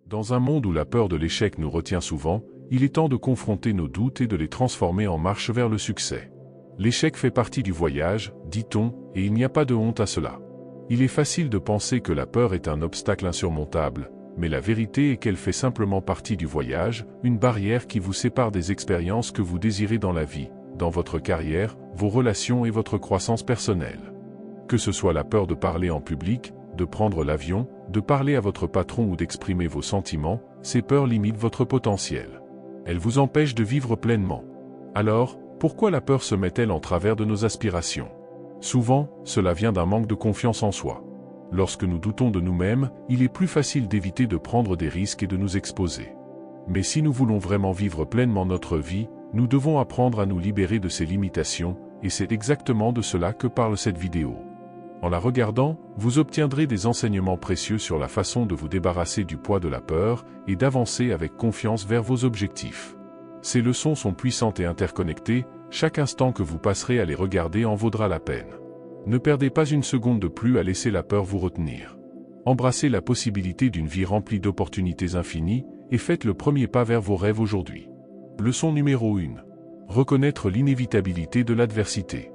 Dans un monde où la peur de l'échec nous retient souvent, il est temps de confronter nos doutes et de les transformer en marche vers le succès. L'échec fait partie du voyage, dit-on, et il n'y a pas de honte à cela. Il est facile de penser que la peur est un obstacle insurmontable, mais la vérité est qu'elle fait simplement partie du voyage, une barrière qui vous sépare des expériences que vous désirez dans la vie, dans votre carrière, vos relations et votre croissance personnelle. Que ce soit la peur de parler en public, de prendre l'avion, de parler à votre patron ou d'exprimer vos sentiments, ces peurs limitent votre potentiel. Elles vous empêchent de vivre pleinement. Alors, pourquoi la peur se met-elle en travers de nos aspirations? Souvent, cela vient d'un manque de confiance en soi. Lorsque nous doutons de nous-mêmes, il est plus facile d'éviter de prendre des risques et de nous exposer. Mais si nous voulons vraiment vivre pleinement notre vie, nous devons apprendre à nous libérer de ces limitations, et c'est exactement de cela que parle cette vidéo. En la regardant, vous obtiendrez des enseignements précieux sur la façon de vous débarrasser du poids de la peur et d'avancer avec confiance vers vos objectifs. Ces leçons sont puissantes et interconnectées, chaque instant que vous passerez à les regarder en vaudra la peine. Ne perdez pas une seconde de plus à laisser la peur vous retenir. Embrassez la possibilité d'une vie remplie d'opportunités infinies et faites le premier pas vers vos rêves aujourd'hui. Leçon numéro 1. Reconnaître l'inévitabilité de l'adversité.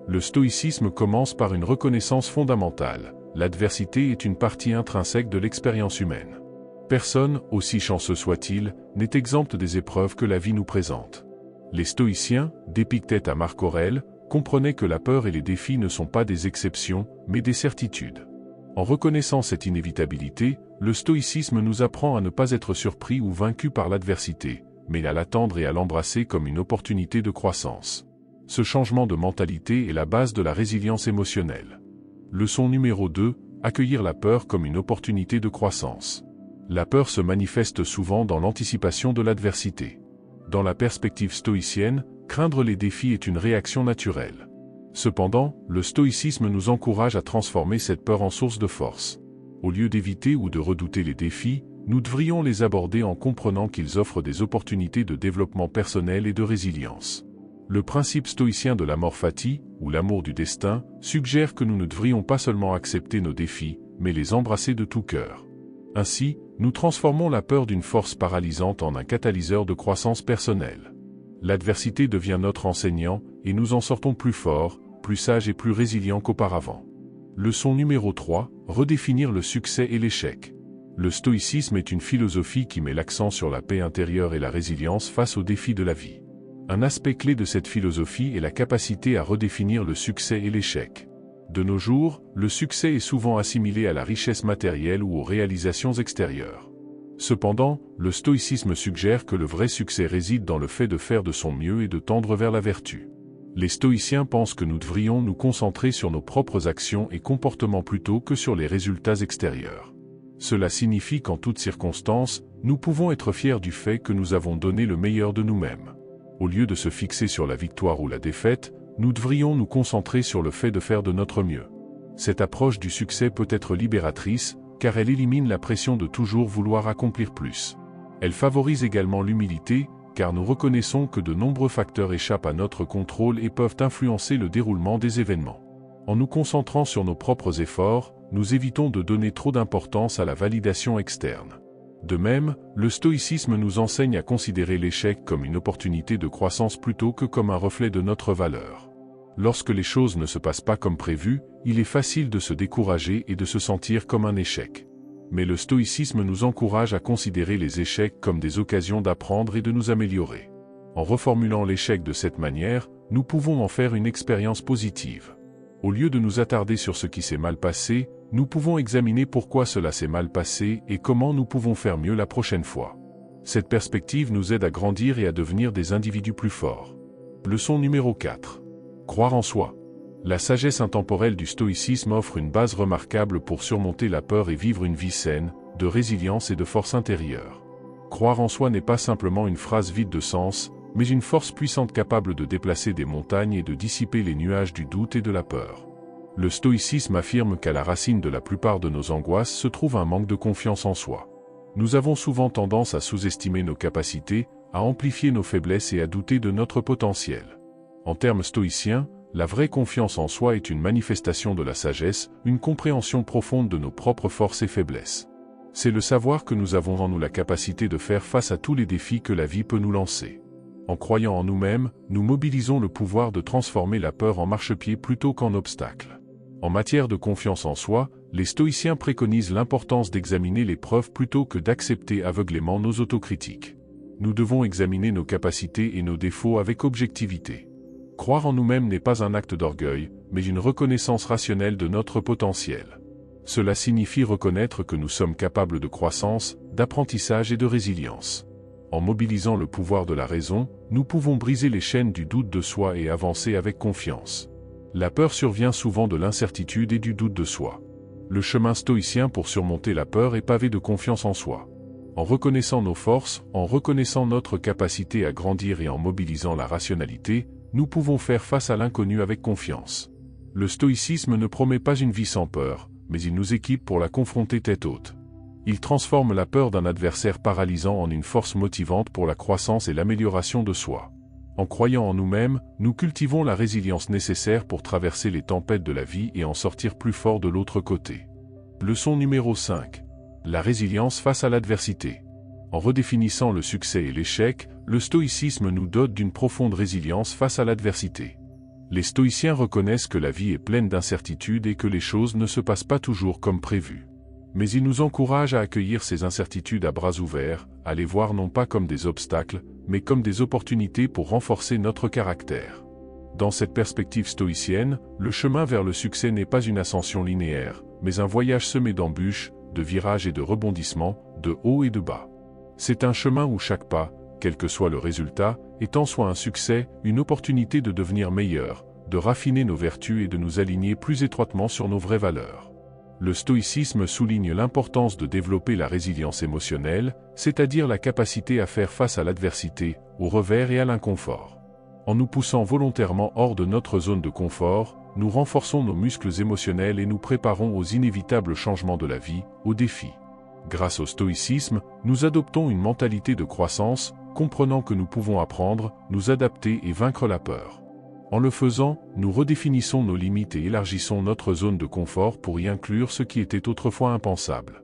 Le stoïcisme commence par une reconnaissance fondamentale. L'adversité est une partie intrinsèque de l'expérience humaine. Personne, aussi chanceux soit-il, n'est exempt des épreuves que la vie nous présente. Les stoïciens, d'Épictète à Marc Aurèle, comprenaient que la peur et les défis ne sont pas des exceptions, mais des certitudes. En reconnaissant cette inévitabilité, le stoïcisme nous apprend à ne pas être surpris ou vaincu par l'adversité, mais à l'attendre et à l'embrasser comme une opportunité de croissance. Ce changement de mentalité est la base de la résilience émotionnelle. Leçon numéro 2, accueillir la peur comme une opportunité de croissance. La peur se manifeste souvent dans l'anticipation de l'adversité. Dans la perspective stoïcienne, craindre les défis est une réaction naturelle. Cependant, le stoïcisme nous encourage à transformer cette peur en source de force. Au lieu d'éviter ou de redouter les défis, nous devrions les aborder en comprenant qu'ils offrent des opportunités de développement personnel et de résilience. Le principe stoïcien de l'amor fati, ou l'amour du destin, suggère que nous ne devrions pas seulement accepter nos défis, mais les embrasser de tout cœur. Ainsi, nous transformons la peur d'une force paralysante en un catalyseur de croissance personnelle. L'adversité devient notre enseignant, et nous en sortons plus forts, plus sages et plus résilients qu'auparavant. Leçon numéro 3, redéfinir le succès et l'échec. Le stoïcisme est une philosophie qui met l'accent sur la paix intérieure et la résilience face aux défis de la vie. Un aspect clé de cette philosophie est la capacité à redéfinir le succès et l'échec. De nos jours, le succès est souvent assimilé à la richesse matérielle ou aux réalisations extérieures. Cependant, le stoïcisme suggère que le vrai succès réside dans le fait de faire de son mieux et de tendre vers la vertu. Les stoïciens pensent que nous devrions nous concentrer sur nos propres actions et comportements plutôt que sur les résultats extérieurs. Cela signifie qu'en toutes circonstances, nous pouvons être fiers du fait que nous avons donné le meilleur de nous-mêmes. Au lieu de se fixer sur la victoire ou la défaite, nous devrions nous concentrer sur le fait de faire de notre mieux. Cette approche du succès peut être libératrice, car elle élimine la pression de toujours vouloir accomplir plus. Elle favorise également l'humilité, car nous reconnaissons que de nombreux facteurs échappent à notre contrôle et peuvent influencer le déroulement des événements. En nous concentrant sur nos propres efforts, nous évitons de donner trop d'importance à la validation externe. De même, le stoïcisme nous enseigne à considérer l'échec comme une opportunité de croissance plutôt que comme un reflet de notre valeur. Lorsque les choses ne se passent pas comme prévu, il est facile de se décourager et de se sentir comme un échec. Mais le stoïcisme nous encourage à considérer les échecs comme des occasions d'apprendre et de nous améliorer. En reformulant l'échec de cette manière, nous pouvons en faire une expérience positive. Au lieu de nous attarder sur ce qui s'est mal passé, nous pouvons examiner pourquoi cela s'est mal passé et comment nous pouvons faire mieux la prochaine fois. Cette perspective nous aide à grandir et à devenir des individus plus forts. Leçon numéro 4. Croire en soi. La sagesse intemporelle du stoïcisme offre une base remarquable pour surmonter la peur et vivre une vie saine, de résilience et de force intérieure. Croire en soi n'est pas simplement une phrase vide de sens, mais une force puissante capable de déplacer des montagnes et de dissiper les nuages du doute et de la peur. Le stoïcisme affirme qu'à la racine de la plupart de nos angoisses se trouve un manque de confiance en soi. Nous avons souvent tendance à sous-estimer nos capacités, à amplifier nos faiblesses et à douter de notre potentiel. En termes stoïciens, la vraie confiance en soi est une manifestation de la sagesse, une compréhension profonde de nos propres forces et faiblesses. C'est le savoir que nous avons en nous la capacité de faire face à tous les défis que la vie peut nous lancer. En croyant en nous-mêmes, nous mobilisons le pouvoir de transformer la peur en marchepied plutôt qu'en obstacle. En matière de confiance en soi, les stoïciens préconisent l'importance d'examiner les preuves plutôt que d'accepter aveuglément nos autocritiques. Nous devons examiner nos capacités et nos défauts avec objectivité. Croire en nous-mêmes n'est pas un acte d'orgueil, mais une reconnaissance rationnelle de notre potentiel. Cela signifie reconnaître que nous sommes capables de croissance, d'apprentissage et de résilience. En mobilisant le pouvoir de la raison, nous pouvons briser les chaînes du doute de soi et avancer avec confiance. La peur survient souvent de l'incertitude et du doute de soi. Le chemin stoïcien pour surmonter la peur est pavé de confiance en soi. En reconnaissant nos forces, en reconnaissant notre capacité à grandir et en mobilisant la rationalité, nous pouvons faire face à l'inconnu avec confiance. Le stoïcisme ne promet pas une vie sans peur, mais il nous équipe pour la confronter tête haute. Il transforme la peur d'un adversaire paralysant en une force motivante pour la croissance et l'amélioration de soi. En croyant en nous-mêmes, nous cultivons la résilience nécessaire pour traverser les tempêtes de la vie et en sortir plus fort de l'autre côté. Leçon numéro 5. La résilience face à l'adversité. En redéfinissant le succès et l'échec, le stoïcisme nous dote d'une profonde résilience face à l'adversité. Les stoïciens reconnaissent que la vie est pleine d'incertitudes et que les choses ne se passent pas toujours comme prévu. Mais ils nous encouragent à accueillir ces incertitudes à bras ouverts, à les voir non pas comme des obstacles, mais comme des opportunités pour renforcer notre caractère. Dans cette perspective stoïcienne, le chemin vers le succès n'est pas une ascension linéaire, mais un voyage semé d'embûches, de virages et de rebondissements, de hauts et de bas. C'est un chemin où chaque pas, quel que soit le résultat, est en soi un succès, une opportunité de devenir meilleur, de raffiner nos vertus et de nous aligner plus étroitement sur nos vraies valeurs. Le stoïcisme souligne l'importance de développer la résilience émotionnelle, c'est-à-dire la capacité à faire face à l'adversité, aux revers et à l'inconfort. En nous poussant volontairement hors de notre zone de confort, nous renforçons nos muscles émotionnels et nous préparons aux inévitables changements de la vie, aux défis. Grâce au stoïcisme, nous adoptons une mentalité de croissance, comprenant que nous pouvons apprendre, nous adapter et vaincre la peur. En le faisant, nous redéfinissons nos limites et élargissons notre zone de confort pour y inclure ce qui était autrefois impensable.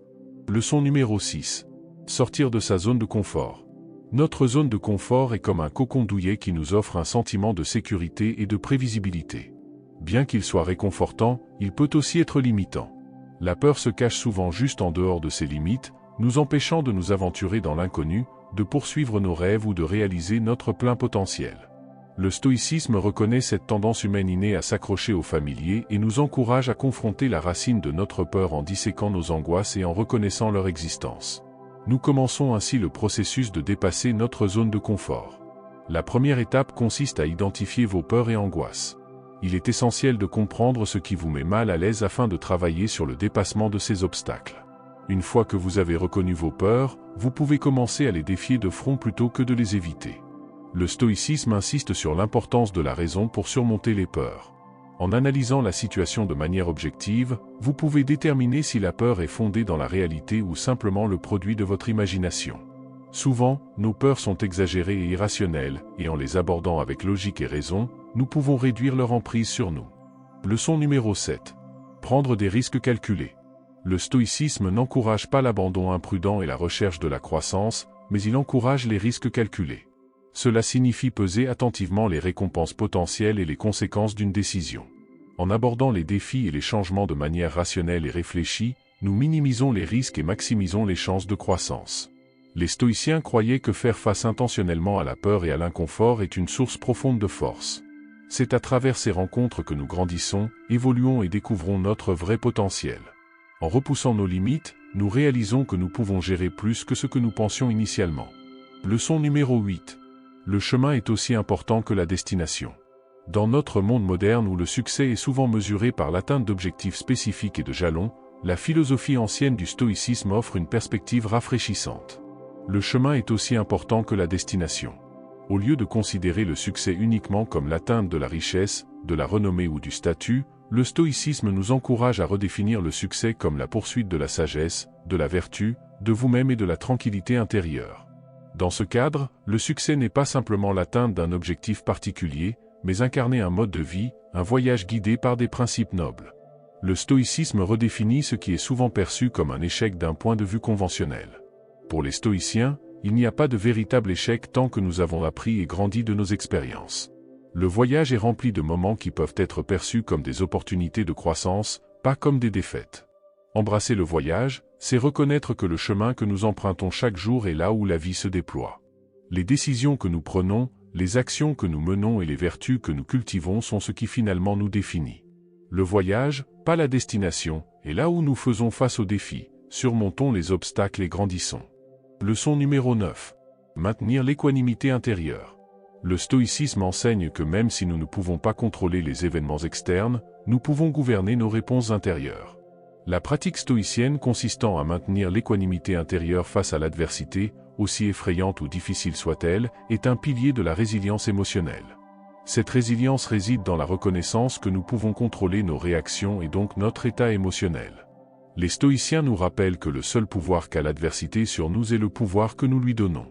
Leçon numéro 6. Sortir de sa zone de confort. Notre zone de confort est comme un cocon douillet qui nous offre un sentiment de sécurité et de prévisibilité. Bien qu'il soit réconfortant, il peut aussi être limitant. La peur se cache souvent juste en dehors de ses limites, nous empêchant de nous aventurer dans l'inconnu, de poursuivre nos rêves ou de réaliser notre plein potentiel. Le stoïcisme reconnaît cette tendance humaine innée à s'accrocher au familier et nous encourage à confronter la racine de notre peur en disséquant nos angoisses et en reconnaissant leur existence. Nous commençons ainsi le processus de dépasser notre zone de confort. La première étape consiste à identifier vos peurs et angoisses. Il est essentiel de comprendre ce qui vous met mal à l'aise afin de travailler sur le dépassement de ces obstacles. Une fois que vous avez reconnu vos peurs, vous pouvez commencer à les défier de front plutôt que de les éviter. Le stoïcisme insiste sur l'importance de la raison pour surmonter les peurs. En analysant la situation de manière objective, vous pouvez déterminer si la peur est fondée dans la réalité ou simplement le produit de votre imagination. Souvent, nos peurs sont exagérées et irrationnelles, et en les abordant avec logique et raison, nous pouvons réduire leur emprise sur nous. Leçon numéro 7. Prendre des risques calculés. Le stoïcisme n'encourage pas l'abandon imprudent et la recherche de la croissance, mais il encourage les risques calculés. Cela signifie peser attentivement les récompenses potentielles et les conséquences d'une décision. En abordant les défis et les changements de manière rationnelle et réfléchie, nous minimisons les risques et maximisons les chances de croissance. Les stoïciens croyaient que faire face intentionnellement à la peur et à l'inconfort est une source profonde de force. C'est à travers ces rencontres que nous grandissons, évoluons et découvrons notre vrai potentiel. En repoussant nos limites, nous réalisons que nous pouvons gérer plus que ce que nous pensions initialement. Leçon numéro 8. Le chemin est aussi important que la destination. Dans notre monde moderne où le succès est souvent mesuré par l'atteinte d'objectifs spécifiques et de jalons, la philosophie ancienne du stoïcisme offre une perspective rafraîchissante. Le chemin est aussi important que la destination. Au lieu de considérer le succès uniquement comme l'atteinte de la richesse, de la renommée ou du statut, le stoïcisme nous encourage à redéfinir le succès comme la poursuite de la sagesse, de la vertu, de vous-même et de la tranquillité intérieure. Dans ce cadre, le succès n'est pas simplement l'atteinte d'un objectif particulier, mais incarner un mode de vie, un voyage guidé par des principes nobles. Le stoïcisme redéfinit ce qui est souvent perçu comme un échec d'un point de vue conventionnel. Pour les stoïciens, il n'y a pas de véritable échec tant que nous avons appris et grandi de nos expériences. Le voyage est rempli de moments qui peuvent être perçus comme des opportunités de croissance, pas comme des défaites. Embrasser le voyage, c'est reconnaître que le chemin que nous empruntons chaque jour est là où la vie se déploie. Les décisions que nous prenons, les actions que nous menons et les vertus que nous cultivons sont ce qui finalement nous définit. Le voyage, pas la destination, est là où nous faisons face aux défis, surmontons les obstacles et grandissons. Leçon numéro 9. Maintenir l'équanimité intérieure. Le stoïcisme enseigne que même si nous ne pouvons pas contrôler les événements externes, nous pouvons gouverner nos réponses intérieures. La pratique stoïcienne consistant à maintenir l'équanimité intérieure face à l'adversité, aussi effrayante ou difficile soit-elle, est un pilier de la résilience émotionnelle. Cette résilience réside dans la reconnaissance que nous pouvons contrôler nos réactions et donc notre état émotionnel. Les stoïciens nous rappellent que le seul pouvoir qu'a l'adversité sur nous est le pouvoir que nous lui donnons.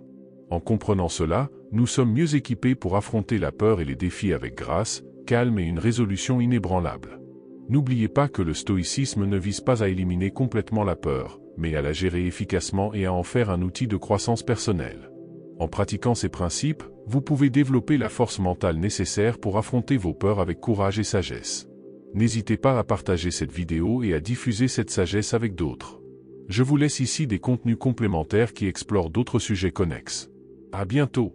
En comprenant cela, nous sommes mieux équipés pour affronter la peur et les défis avec grâce, calme et une résolution inébranlable. N'oubliez pas que le stoïcisme ne vise pas à éliminer complètement la peur, mais à la gérer efficacement et à en faire un outil de croissance personnelle. En pratiquant ces principes, vous pouvez développer la force mentale nécessaire pour affronter vos peurs avec courage et sagesse. N'hésitez pas à partager cette vidéo et à diffuser cette sagesse avec d'autres. Je vous laisse ici des contenus complémentaires qui explorent d'autres sujets connexes. À bientôt!